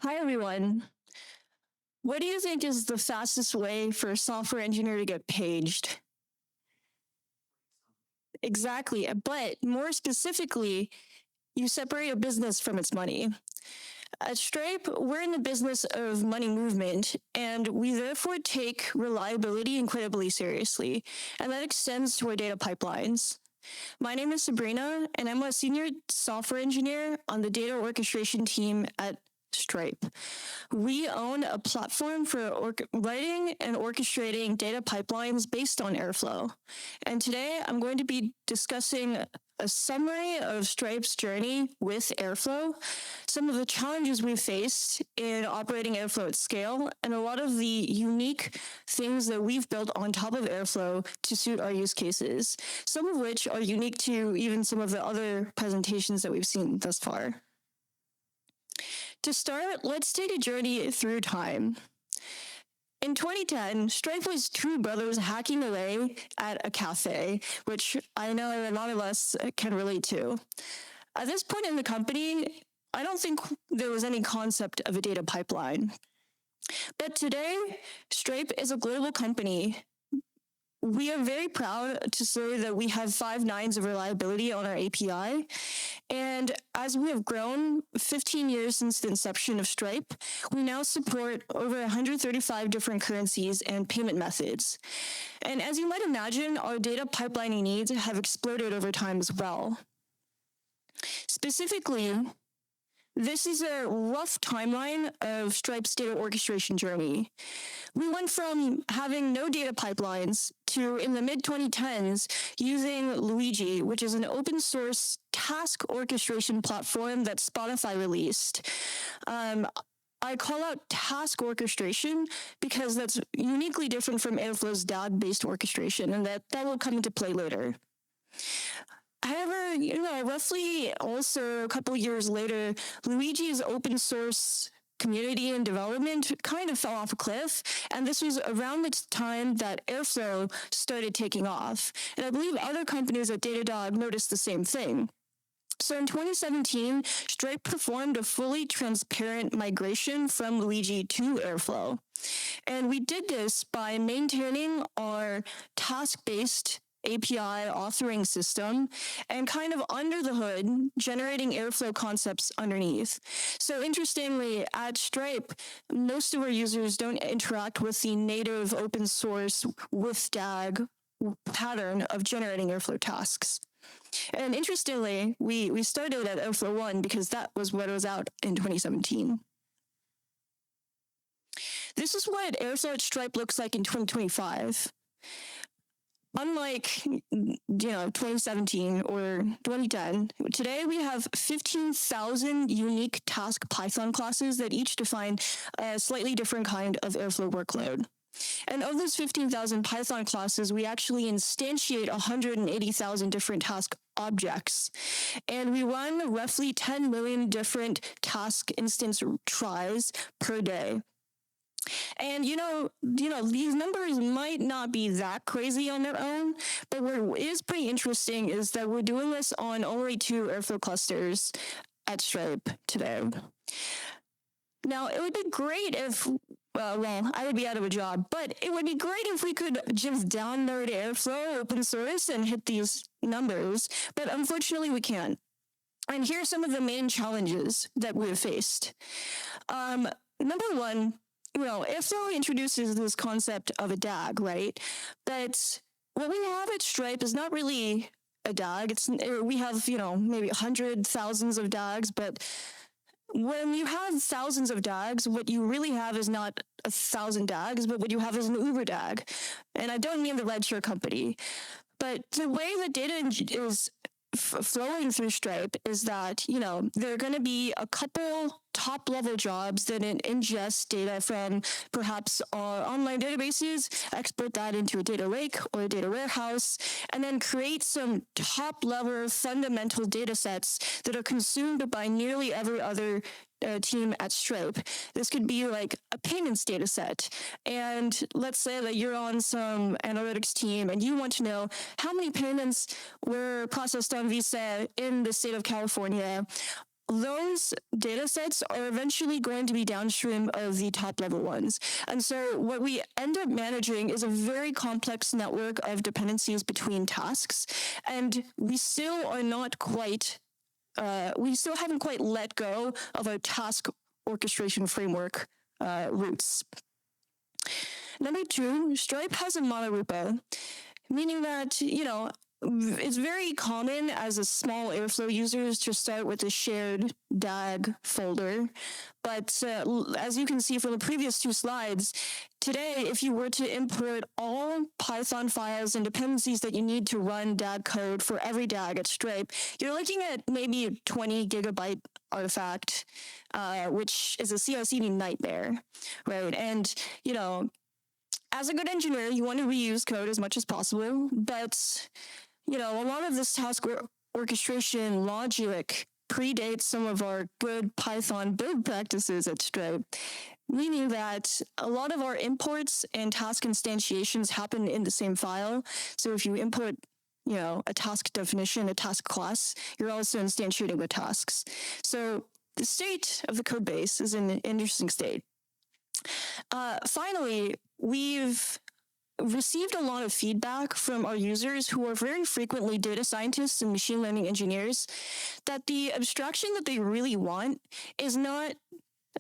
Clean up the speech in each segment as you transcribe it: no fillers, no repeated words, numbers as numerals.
Hi, everyone. What do you think is the fastest way for a software engineer to get paged? Exactly. But more specifically, you separate a business from its money. At Stripe, we're in the business of money movement, and we therefore take reliability incredibly seriously, and that extends to our data pipelines. My name is Sabrina, and I'm a senior software engineer on the data orchestration team at Stripe. We own a platform for writing and orchestrating data pipelines based on Airflow. And today I'm going to be discussing a summary of Stripe's journey with Airflow, some of the challenges we've faced in operating Airflow at scale, and a lot of the unique things that we've built on top of Airflow to suit our use cases, some of which are unique to even some of the other presentations that we've seen thus far. To start, let's take a journey through time. In 2010, Stripe was two brothers hacking away at a cafe, which I know a lot of us can relate to. At this point in the company, I don't think there was any concept of a data pipeline. But today, Stripe is a global company. We are very proud to say that we have 5 nines of reliability on our API. And as we have grown 15 years since the inception of Stripe, we now support over 135 different currencies and payment methods. And as you might imagine, our data pipelining needs have exploded over time as well. Specifically, this is a rough timeline of Stripe's data orchestration journey. We went from having no data pipelines to, in the mid-2010s, using Luigi, which is an open source task orchestration platform that Spotify released. I call out task orchestration because that's uniquely different from Airflow's DAG-based orchestration, and that will come into play later. However, roughly also a couple years later, Luigi's open source community and development kind of fell off a cliff, and this was around the time that Airflow started taking off. And I believe other companies at Datadog noticed the same thing. So in 2017, Stripe performed a fully transparent migration from Luigi to Airflow. And we did this by maintaining our task-based API authoring system and kind of under the hood generating Airflow concepts underneath. So interestingly, at Stripe, most of our users don't interact with the native open source with DAG pattern of generating Airflow tasks. And interestingly, we started at Airflow 1 because that was what was out in 2017. This is what Airflow at Stripe looks like in 2025. Unlike 2017 or 2010, today we have 15,000 unique task Python classes that each define a slightly different kind of Airflow workload. And of those 15,000 Python classes, we actually instantiate 180,000 different task objects. And we run roughly 10 million different task instance tries per day. And these numbers might not be that crazy on their own, but what is pretty interesting is that we're doing this on only 2 Airflow clusters at Stripe today. Now, it would be great if, I would be out of a job, but it would be great if we could just download Airflow open source and hit these numbers, but unfortunately we can't. And here are some of the main challenges that we've faced. Number one, Airflow introduces this concept of a DAG, right? But what we have at Stripe is not really a DAG. We have, maybe 100,000 of DAGs, but when you have thousands of DAGs, what you really have is not 1,000 DAGs, but what you have is an Uber DAG. And I don't mean the rideshare company. But the way the data is flowing through Stripe is that, there are going to be a couple top-level jobs that ingest data from perhaps online databases, export that into a data lake or a data warehouse, and then create some top-level fundamental data sets that are consumed by nearly every other team at Stripe. This could be like a payments data set. And let's say that you're on some analytics team and you want to know how many payments were processed on Visa in the state of California those data sets are eventually going to be downstream of the top level ones. And so what we end up managing is a very complex network of dependencies between tasks. And we still are not quite, we still haven't quite let go of our task orchestration framework roots. Number two, Stripe has a monorepo, meaning that, it's very common as a small Airflow users to start with a shared DAG folder. But as you can see from the previous two slides, today, if you were to import all Python files and dependencies that you need to run DAG code for every DAG at Stripe, you're looking at maybe a 20 gigabyte artifact, which is a CI/CD nightmare, right? And, as a good engineer, you want to reuse code as much as possible, but a lot of this task orchestration logic predates some of our good Python build practices at Stripe, meaning that a lot of our imports and task instantiations happen in the same file. So if you input, a task definition, a task class, you're also instantiating the tasks. So the state of the code base is in an interesting state. Finally, we've received a lot of feedback from our users, who are very frequently data scientists and machine learning engineers, that the abstraction that they really want is not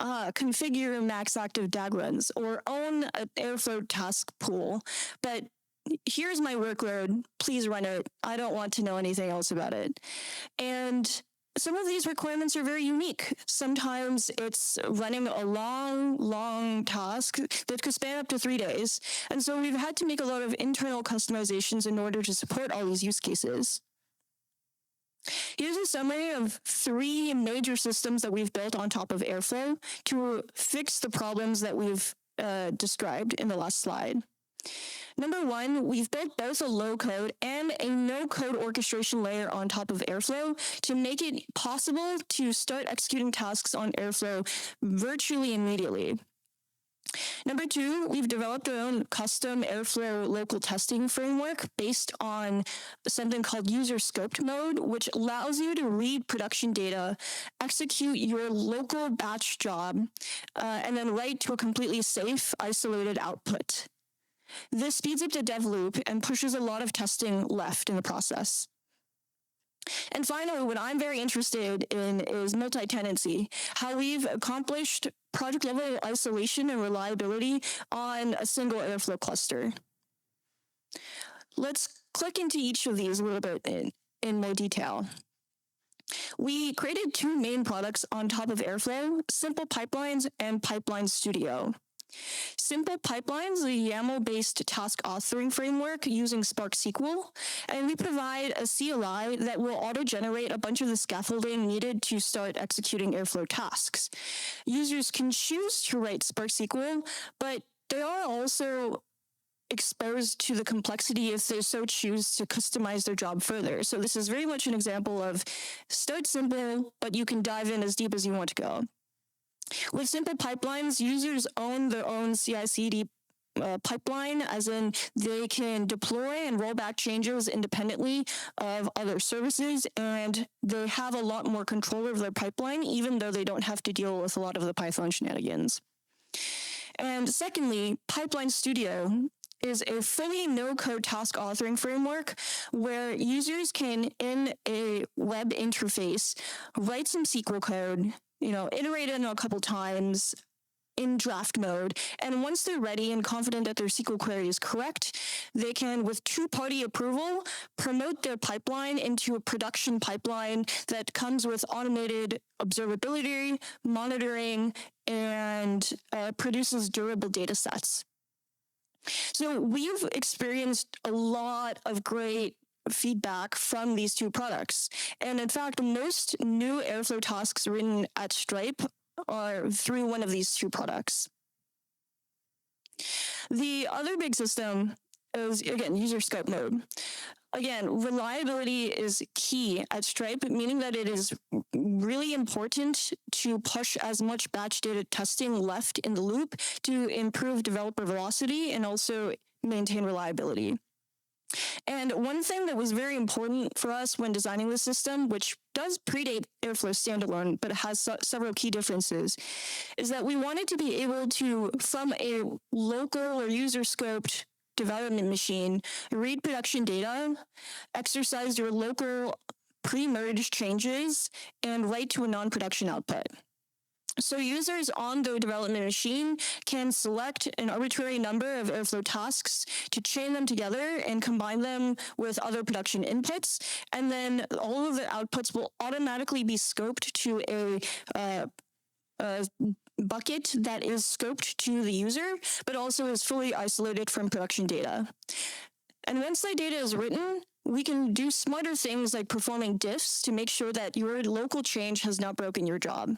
configure max active DAG runs or own an Airflow task pool, but here's my workload, please run it. I don't want to know anything else about it. And some of these requirements are very unique. Sometimes it's running a long task that could span up to 3 days. And so we've had to make a lot of internal customizations in order to support all these use cases. Here's a summary of 3 major systems that we've built on top of Airflow to fix the problems that we've described in the last slide. Number 1, we've built both a low-code and a no-code orchestration layer on top of Airflow to make it possible to start executing tasks on Airflow virtually immediately. Number 2, we've developed our own custom Airflow local testing framework based on something called user scoped mode, which allows you to read production data, execute your local batch job, and then write to a completely safe, isolated output. This speeds up the dev loop and pushes a lot of testing left in the process. And finally, what I'm very interested in is multi-tenancy, how we've accomplished project-level isolation and reliability on a single Airflow cluster. Let's click into each of these a little bit in more detail. We created 2 main products on top of Airflow, Simple Pipelines and Pipeline Studio. Simple Pipelines is a YAML-based task authoring framework using Spark SQL, and we provide a CLI that will auto-generate a bunch of the scaffolding needed to start executing Airflow tasks. Users can choose to write Spark SQL, but they are also exposed to the complexity if they so choose to customize their job further. So this is very much an example of start simple, but you can dive in as deep as you want to go. With Simple Pipelines, users own their own CI/CD pipeline, as in they can deploy and roll back changes independently of other services, and they have a lot more control over their pipeline, even though they don't have to deal with a lot of the Python shenanigans. And secondly, Pipeline Studio is a fully no-code task authoring framework where users can, in a web interface, write some SQL code, iterate it a couple times in draft mode. And once they're ready and confident that their SQL query is correct, they can, with 2-party approval, promote their pipeline into a production pipeline that comes with automated observability, monitoring, and produces durable data sets. So we've experienced a lot of great feedback from these 2 products. And in fact, most new Airflow tasks written at Stripe are through one of these 2 products. The other big system is, again, user scope mode. Again, reliability is key at Stripe, meaning that it is really important to push as much batch data testing left in the loop to improve developer velocity and also maintain reliability. And one thing that was very important for us when designing the system, which does predate Airflow standalone, but it has several key differences, is that we wanted to be able to, from a local or user scoped development machine, read production data, exercise your local pre-merged changes, and write to a non-production output. So users on the development machine can select an arbitrary number of Airflow tasks to chain them together and combine them with other production inputs. And then all of the outputs will automatically be scoped to a bucket that is scoped to the user, but also is fully isolated from production data. And once that data is written, we can do smarter things like performing diffs to make sure that your local change has not broken your job.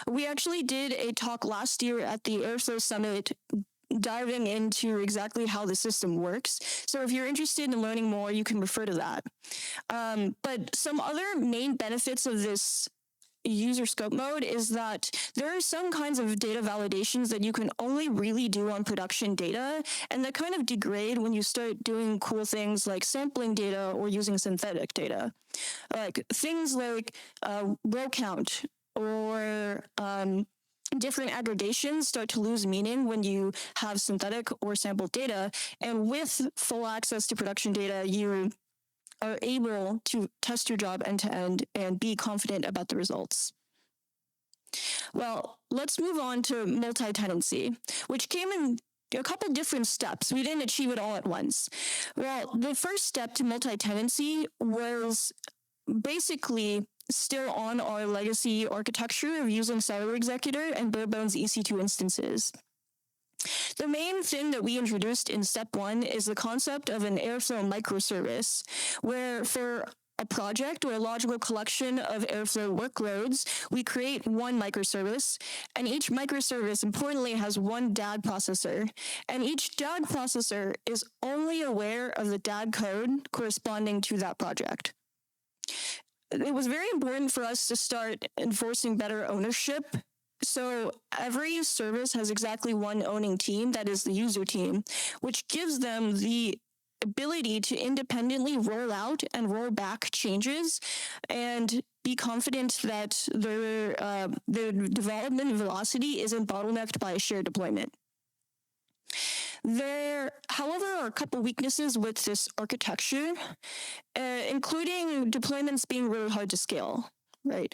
We actually did a talk last year at the Airflow Summit diving into exactly how the system works. So if you're interested in learning more, you can refer to that. But some other main benefits of this user scope mode is that there are some kinds of data validations that you can only really do on production data, and that kind of degrade when you start doing cool things like sampling data or using synthetic data. Like things like row count or different aggregations start to lose meaning when you have synthetic or sampled data. And with full access to production data, you are able to test your job end to end and be confident about the results. Well, let's move on to multi-tenancy, which came in a couple different steps. We didn't achieve it all at once. Well, the first step to multi-tenancy was basically still on our legacy architecture of using Cellular Executor and bare bones EC2 instances. The main thing that we introduced in step one is the concept of an Airflow microservice, where for a project or a logical collection of Airflow workloads, we create one microservice, and each microservice, importantly, has one DAG processor, and each DAG processor is only aware of the DAG code corresponding to that project. It was very important for us to start enforcing better ownership. So every service has exactly one owning team, that is the user team, which gives them the ability to independently roll out and roll back changes and be confident that their development velocity isn't bottlenecked by a shared deployment. There, however, are a couple weaknesses with this architecture, including deployments being really hard to scale. Right.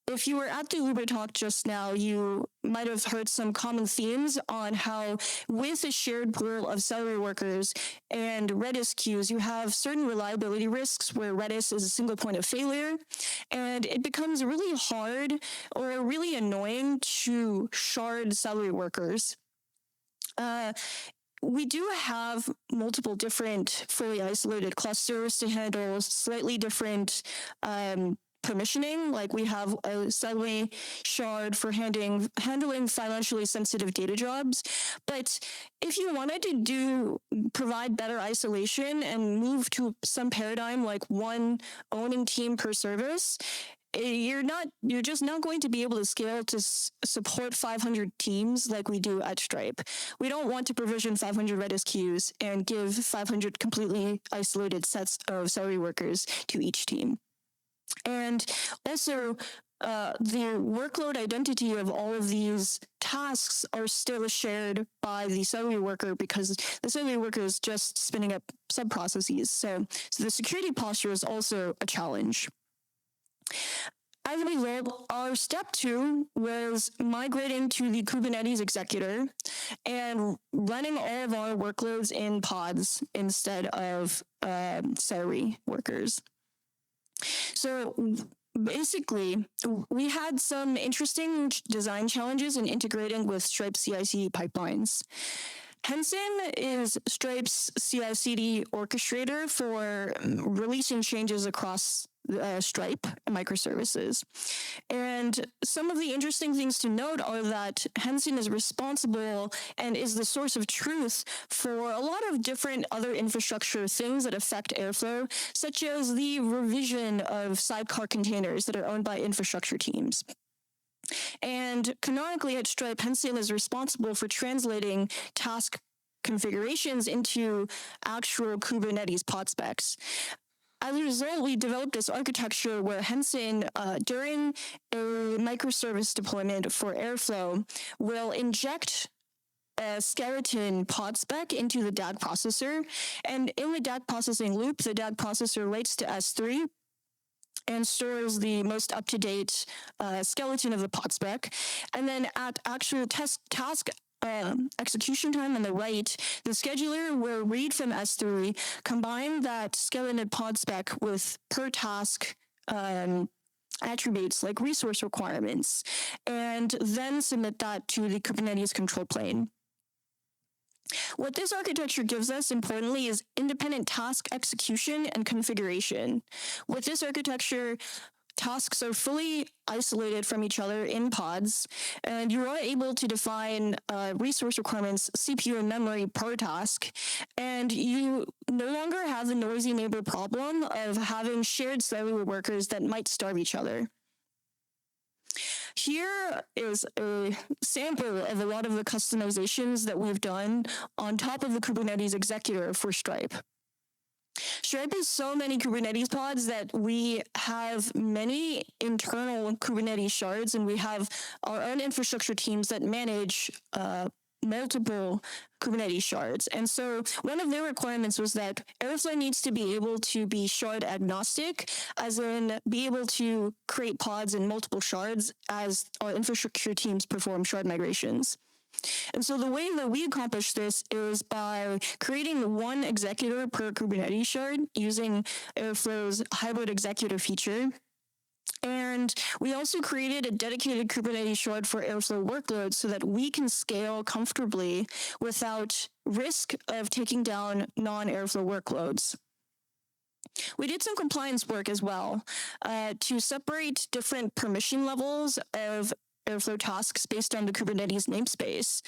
If you were at the Uber talk just now, you might have heard some common themes on how with a shared pool of Cellular workers and Redis queues, you have certain reliability risks where Redis is a single point of failure, and it becomes really hard or really annoying to shard Cellular workers. We do have multiple different fully isolated clusters to handle slightly different permissioning, like we have a Cellular shard for handling financially sensitive data jobs. But if you wanted to provide better isolation and move to some paradigm like one owning team per service, you're just not going to be able to scale to support 500 teams like we do at Stripe. We don't want to provision 500 Redis queues and give 500 completely isolated sets of Cellular workers to each team. And also, the workload identity of all of these tasks are still shared by the Cellular worker because the Cellular worker is just spinning up sub-processes. So the security posture is also a challenge. As a result, our step two was migrating to the Kubernetes executor and running all of our workloads in pods instead of Cellular workers. So basically, we had some interesting design challenges in integrating with Stripe CI/CD pipelines. Henson is Stripe's CI/CD orchestrator for releasing changes across Stripe microservices. And some of the interesting things to note are that Henson is responsible and is the source of truth for a lot of different other infrastructure things that affect Airflow, such as the revision of sidecar containers that are owned by infrastructure teams. And canonically at Stripe, Henson is responsible for translating task configurations into actual Kubernetes pod specs. As a result, we developed this architecture where Henson, during a microservice deployment for Airflow, will inject a skeleton pod spec into the DAG processor. And in the DAG processing loop, the DAG processor writes to S3 and stores the most up-to-date skeleton of the pod spec. And then at actual task execution time on the right, the scheduler will read from S3, combine that skeleton pod spec with per task attributes like resource requirements, and then submit that to the Kubernetes control plane. What this architecture gives us, importantly, is independent task execution and configuration. With this architecture, tasks are fully isolated from each other in pods, and you are able to define resource requirements, CPU and memory per task, and you no longer have the noisy neighbor problem of having shared cellular workers that might starve each other. Here is a sample of a lot of the customizations that we've done on top of the Kubernetes executor for Stripe. Stripe has so many Kubernetes pods that we have many internal Kubernetes shards, and we have our own infrastructure teams that manage multiple Kubernetes shards. And so one of their requirements was that Airflow needs to be able to be shard agnostic, as in be able to create pods in multiple shards as our infrastructure teams perform shard migrations. And so the way that we accomplish this is by creating one executor per Kubernetes shard using Airflow's hybrid executor feature. And we also created a dedicated Kubernetes shard for Airflow workloads so that we can scale comfortably without risk of taking down non-Airflow workloads. We did some compliance work as well to separate different permission levels of Airflow tasks based on the Kubernetes namespace.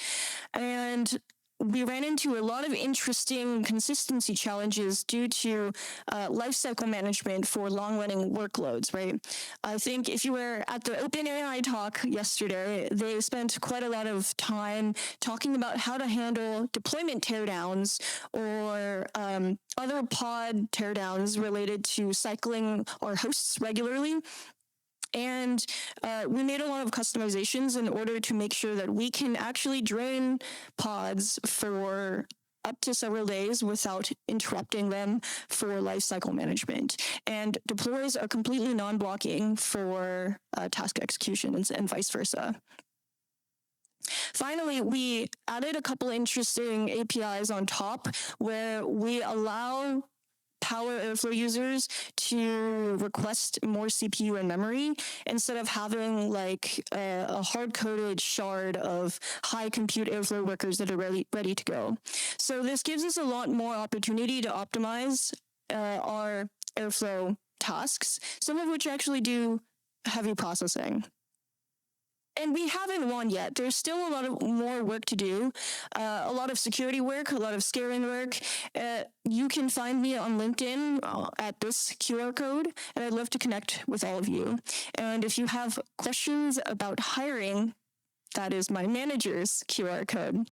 And we ran into a lot of interesting consistency challenges due to lifecycle management for long-running workloads, right? I think if you were at the OpenAI talk yesterday, they spent quite a lot of time talking about how to handle deployment teardowns or other pod teardowns related to cycling our hosts regularly. And we made a lot of customizations in order to make sure that we can actually drain pods for up to several days without interrupting them for lifecycle management. And deploys are completely non-blocking for task execution and vice versa. Finally, we added a couple interesting APIs on top where we allow Power Airflow users to request more CPU and memory instead of having like a hard-coded shard of high compute Airflow workers that are ready to go. So this gives us a lot more opportunity to optimize our Airflow tasks, some of which actually do heavy processing. And we haven't won yet. There's still a lot of more work to do, a lot of security work, a lot of scaling work. You can find me on LinkedIn at this QR code, and I'd love to connect with all of you. And if you have questions about hiring, that is my manager's QR code.